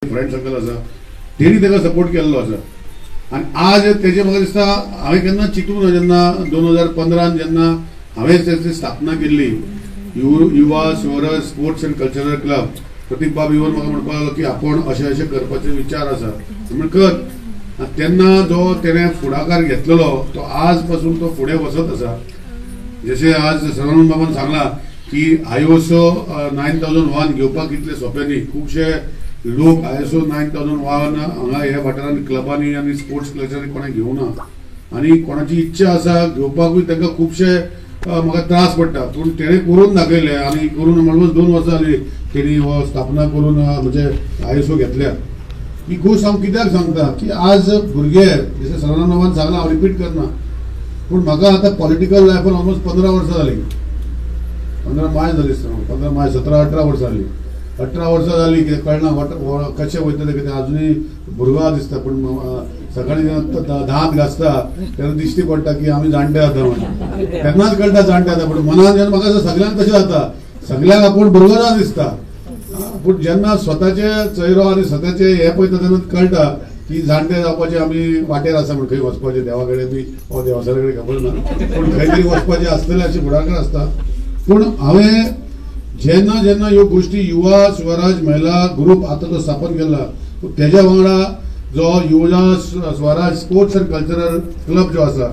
friend circle आसा तेणी ताका सपोर्ट केल्लो आसा आनी आज तेजे म्हाका दिसता हांवें केन्ना चिंतूंक ना जेन्ना 2015 जेन्ना हांवें तेची स्थापना केल्ली Yuva Swaraj sports and cultural club Pratik बाब येवन म्हाका म्हणपाक लागलो की आपण अशें अशें करपाचे विचार आसा म्हणकर तेन्ना जो तेणें फुडाकार घेतलेलो तो आज पासून तो फुडें वचत आसा जशें आज सदानंद बाबान सांगला की ISO 9001 घेवपाक कितले सोंपें न्ही खुबशे लोक ISO 9001 हांगा ह्या वाठारांनी क्लबांनी आनी स्पोर्ट्स क्लबांनी कोणें घेवना आनी कोणाची इच्छा आसा घेवपाकूय तांकां खुबशे म्हाका त्रास पडटा पूण तेणें करून दाखयलें आनी करून ऑलमोस्ट 2 वर्सां जालीं तेणी हो स्थापना करून म्हणजे ISO घेतल्या ही गोष्ट हांव कित्याक सांगता की आज भुरगे जशें सदानंद बाबान सांगलां हांव रिपीट करना पूण म्हाका आतां पॉलिटिकल लायफान ऑलमोस्ट 15 वर्सां जालीं 15 माय जाली 15 माय 17-18 वर्सां जालीं 18 वर्सां जालीं कितें कळना कशें वयता तें कितें अजुनूय भुरगो दिसता पूण सकाळीं जेन्ना दांत घासता तेन्ना दिश्टी पडटा की आमी जाणटे जाता म्हणून तेन्नाच कळटा जाणटे जाता पूण मनान जेन्ना म्हाका सगळ्यांक तशें जाता सगळ्यांक आपूण भुरगो जावन दिसता पूण जेन्ना स्वताचे चेहरो आनी स्वताचे हे पळयता तेन्ना कळटा की जाणटे जावपाचे आमी वाटेर आसा म्हण खंय वचपाचे देवा कडेन बी हो देवासरा कडेन खबर ना पूण खंय तरी वचपाचें आसतलें अशें फुडाकार आसता पूण हांवें जेन्ना जेन्ना ह्यो गोश्टी युवा स्वराज महिला ग्रुप आतां तो स्थापन केला तेज्या वांगडा जो युवा Swaraj sports and cultural club जो आसा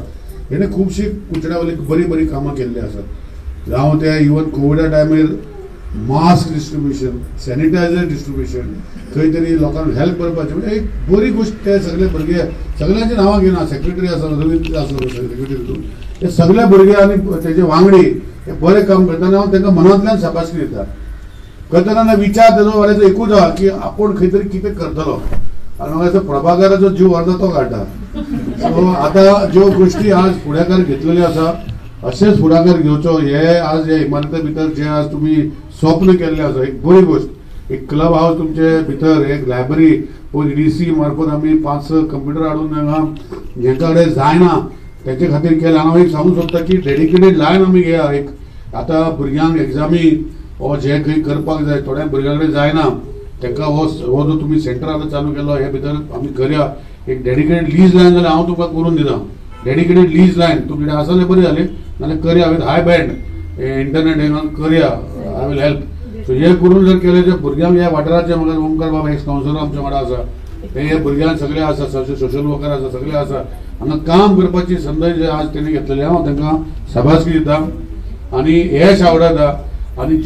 हेणे खुबशी कुचड्यावयली बरी बरी कामां केल्ली आसात जावं ते इवन कोविडा टायमार मास्क डिस्ट्रिब्युशन सॅनिटायझर डिस्ट्रिब्युशन खंय तरी लोकांक हेल्प करपाचें म्हणजे एक बरी गोश्ट ते सगळे भुरगे सगळ्यांची नांवां घेना सेक्रेटरी आसा रवींद्र आसा सेक्रेटरी हे सगळे भुरगे आनी तेजे वांगडी हे बरें काम करतना हांव तांकां मनांतल्यान शाबासकी दिता करतना विचार तेजो वाड्याचो एकूच आहा की आपूण खंय तरी कितें करतलो आनी म्हाका दिसता प्रभाकराचो जीव अर्दो तो काडटा सो आतां ज्यो गोश्टी आज फुडाकार घेतलेल्यो आसा अशेंच फुडाकार घेवचो हे आज हे इमारती भितर जे आज तुमी स्वप्न केल्लें आसा एक बरी गोश्ट एक क्लब हाऊस तुमचे भितर एक लायब्ररी EDC मार्फत आमी 5 कंप्युटर हाडून हांगा जेंका कडेन जायना तेचे खातीर केलें हांव एक सांगूंक सोदता की डेडिकेटेड लायन आमी घेया एक आतां भुरग्यांक एग्जामी हो जे काही करपाक जाय थोड्या भुरग्यां कडेन जायना तांकां हो जो तुमी सेंटर आतां चालू केलो हे भितर आमी करया एक डेडिकेटेड लीज लायन जाल्यार हांव तुका करून दिता डेडिकेटेड लीज लायन तुमचे कडेन आसले बरें जालें नाल्यार करया विथ हाय बँड इंटरनेट हे करया आय विल हेल्प सो हे करून जर केलें तर भुरग्यांक ह्या वाठाराचे म्हाका ओमकार बाबा एक्स कावन्सिलर आमच्या वांगडा आसा हे भुरग्यांक सगळे आसा सोशल वर्कर आसा सगळे आसा हांगा काम करपाची संद जे आज तेणी घेतलेली हांव तांकां शाबासकी दिता आनी यश आवडटा आनी